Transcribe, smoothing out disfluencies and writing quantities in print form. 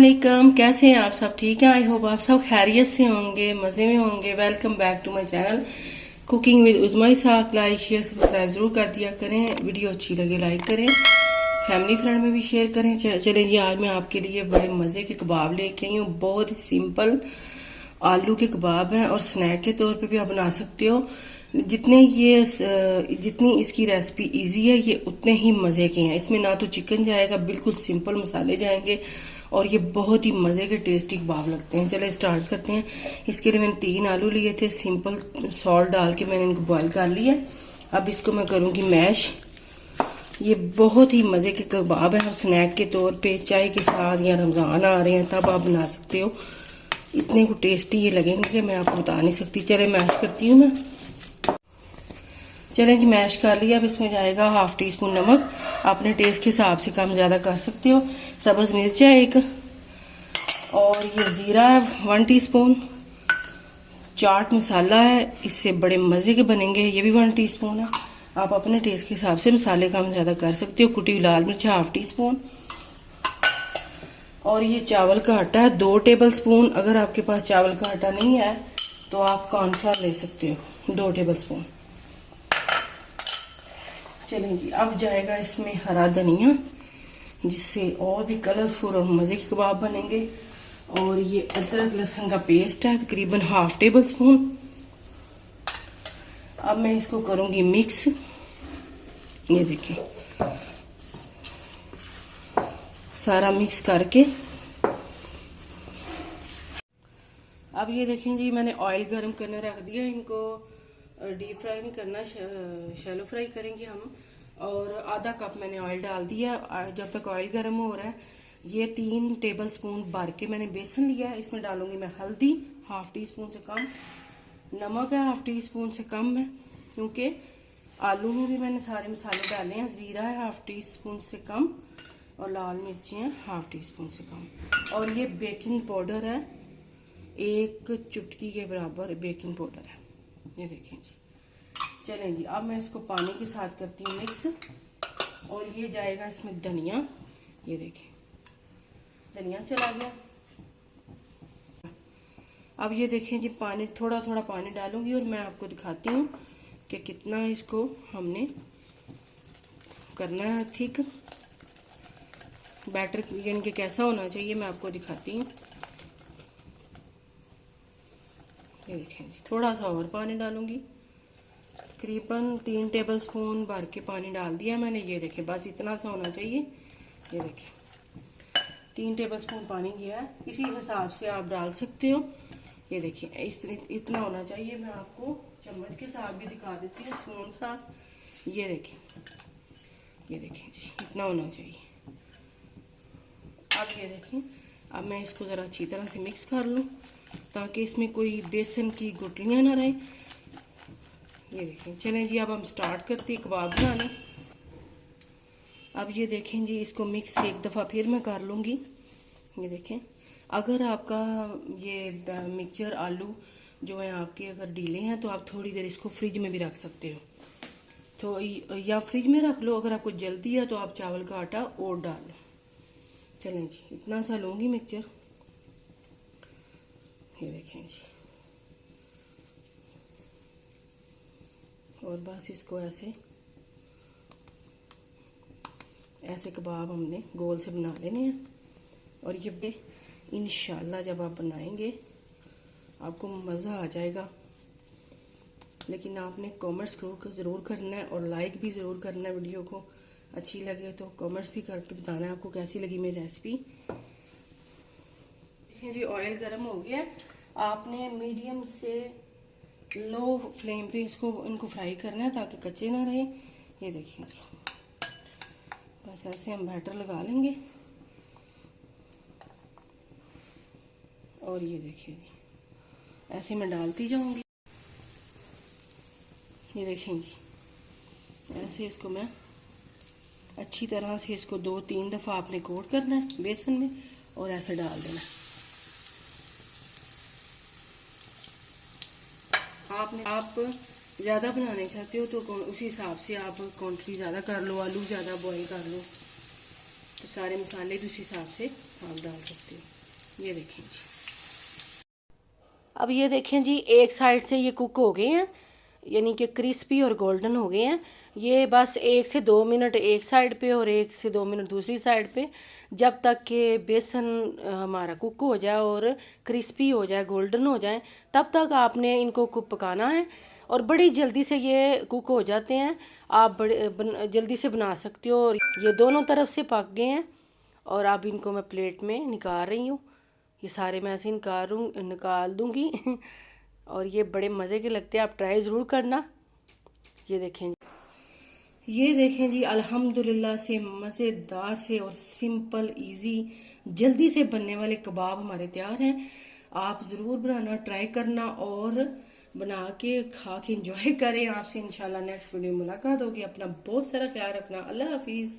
वालेकुम, कैसे हैं आप सब? ठीक है, आई होप आप सब खैरियत से होंगे, मज़े में होंगे। Welcome back to my channel cooking with Uzma Ishaq. Like share subscribe ज़रूर कर दिया करें। वीडियो अच्छी लगे लाइक करें, फैमिली फ्रेंड में भी शेयर करें। चलें जी, आज मैं आपके लिए बड़े मज़े के कबाब लेके आई हूँ। बहुत ही सिंपल आलू के कबाब हैं और स्नैक के तौर पे भी आप बना सकते हो। जितनी इसकी रेसिपी इजी है, ये उतने ही मज़े के हैं। इसमें ना तो चिकन जाएगा, बिल्कुल सिंपल मसाले जाएंगे और ये बहुत ही मज़े के टेस्टी कबाब लगते हैं। चले स्टार्ट करते हैं। इसके लिए मैंने 3 आलू लिए थे, सिंपल सॉल्ट डाल के मैंने इनको बॉईल कर लिया। अब इसको मैं करूँगी मैश। ये बहुत ही मज़े के कबाब हैं। स्नैक के तौर पे चाय के साथ या रमज़ान आ रहे हैं तब आप बना सकते हो। इतने को टेस्टी ये लगेंगे कि मैं आपको बता नहीं सकती। चले मैश करती हूँ मैं। चलें जी, मैश कर लिया। अब इसमें जाएगा 1/2 टीस्पून नमक। अपने टेस्ट के हिसाब से कम ज़्यादा कर सकते हो। सब्ज़ मिर्च है 1 और ये ज़ीरा है 1 टीस्पून। चाट मसाला है, इससे बड़े मज़े के बनेंगे। ये भी 1 टीस्पून है। आप अपने टेस्ट के हिसाब से मसाले कम ज़्यादा कर सकते हो। कुटी हुई लाल मिर्च 1/2 टीस्पून और ये चावल का आटा है 2 टेबल स्पून। अगर आपके पास चावल का आटा नहीं है तो आप कॉर्नफ्लोर ले सकते हो 2 टेबल स्पून। चलें जी, अब जाएगा इसमें हरा धनिया, जिससे और भी कलरफुल और मज़े के कबाब बनेंगे। और ये अदरक लहसुन का पेस्ट है तकरीबन 1/2 टेबल स्पून। अब मैं इसको करूँगी मिक्स। ये देखिए, सारा मिक्स करके अब ये देखें जी, मैंने ऑयल गर्म करने रख दिया। इनको डीप फ्राई नहीं करना, शैलो फ्राई करेंगे हम। और आधा कप मैंने ऑयल डाल दिया। जब तक ऑयल गर्म हो रहा है, ये 3 टेबल स्पून भर के मैंने बेसन लिया है। इसमें डालूंगी मैं हल्दी 1/2 टीस्पून से कम, नमक है 1/2 टीस्पून से कम है क्योंकि आलू में भी मैंने सारे मसाले डाले हैं। ज़ीरा है 1/2 टीस्पून से कम और लाल मिर्ची हैं 1/2 टीस्पून से कम। और ये बेकिंग पाउडर है, 1 चुटकी के बराबर बेकिंग पाउडर है। ये देखें जी। चलें जी, अब मैं इसको पानी के साथ करती हूँ मिक्स। और ये जाएगा इसमें धनिया। ये देखें, धनिया चला गया। अब ये देखें जी, पानी थोड़ा थोड़ा पानी डालूंगी और मैं आपको दिखाती हूँ कि कितना इसको हमने करना है ठीक बैटर, यानी कि कैसा होना चाहिए, मैं आपको दिखाती हूँ। ये देखें जी, थोड़ा सा और पानी डालूंगी, तकरीबन 3 टेबल स्पून भर के पानी डाल दिया मैंने। ये देखें, बस इतना सा होना चाहिए। ये देखें, 3 टेबल स्पून पानी किया है, इसी हिसाब से आप डाल सकते हो। ये देखिए, इतना होना चाहिए। मैं आपको चम्मच के साथ भी दिखा देती हूँ, स्पून साथ। ये देखें, ये देखें जी, इतना होना चाहिए। अब ये देखें, अब मैं इसको ज़रा अच्छी तरह से मिक्स कर लूँ ताकि इसमें कोई बेसन की गुठलियाँ ना रहे। ये देखें। चलें जी, अब हम स्टार्ट करते हैं कबाब बनाने। अब ये देखें जी, इसको मिक्स एक दफ़ा फिर मैं कर लूँगी। ये देखें, अगर आपका ये मिक्सचर आलू जो है आपके अगर ढीले हैं तो आप थोड़ी देर इसको फ्रिज में भी रख सकते हो। तो या फ्रिज में रख लो, अगर आपको जल्दी है तो आप चावल का आटा और डाल लो। चलें जी, इतना सा लूँगी मिक्सचर। ये देखें जी, और बस इसको ऐसे ऐसे कबाब हमने गोल से बना लेने हैं। और ये इंशाल्लाह जब आप बनाएंगे आपको मज़ा आ जाएगा। लेकिन आपने कमेंट्स ज़रूर करना है और लाइक भी ज़रूर करना है। वीडियो को अच्छी लगे तो कमेंट्स भी करके बताना है आपको कैसी लगी मेरी रेसिपी। देखिए जी, ऑयल गर्म हो गया। आपने मीडियम से लो फ्लेम पे इनको फ्राई करना है ताकि कच्चे ना रहे। ये देखिए जी, बस ऐसे हम बैटर लगा लेंगे। और ये देखिए जी, ऐसे मैं डालती जाऊंगी। ये देखें जी, ऐसे इसको मैं अच्छी तरह से इसको 2-3 दफ़ा आपने कोट करना है बेसन में और ऐसे डाल देना। आप ज़्यादा बनाने चाहते हो तो उसी हिसाब से आप क्वांटिटी ज़्यादा कर लो, आलू ज़्यादा बॉईल कर लो, तो सारे मसाले भी उस हिसाब से आप डाल सकते हो। ये देखें जी। अब ये देखें जी, एक साइड से ये कुक हो गए हैं, यानी कि क्रिस्पी और गोल्डन हो गए हैं। ये बस 1 से 2 मिनट एक साइड पे और 1 से 2 मिनट दूसरी साइड पे, जब तक कि बेसन हमारा कुक हो जाए और क्रिस्पी हो जाए, गोल्डन हो जाए, तब तक आपने इनको कुक पकाना है। और बड़ी जल्दी से ये कुक हो जाते हैं, आप जल्दी से बना सकते हो। ये दोनों तरफ से पक गए हैं और अब इनको मैं प्लेट में निकाल रही हूँ। ये सारे मैं ऐसे निकाल दूँगी और ये बड़े मज़े के लगते हैं, आप ट्राई ज़रूर करना। ये देखें जी, अल्हम्दुलिल्लाह से मज़ेदार से और सिंपल इजी जल्दी से बनने वाले कबाब हमारे तैयार हैं। आप ज़रूर बनाना, ट्राई करना और बना के खा के इंजॉय करें। आपसे इंशाल्लाह नेक्स्ट वीडियो में मुलाकात होगी। अपना बहुत सारा ख्याल रखना। अल्लाह हाफिज़।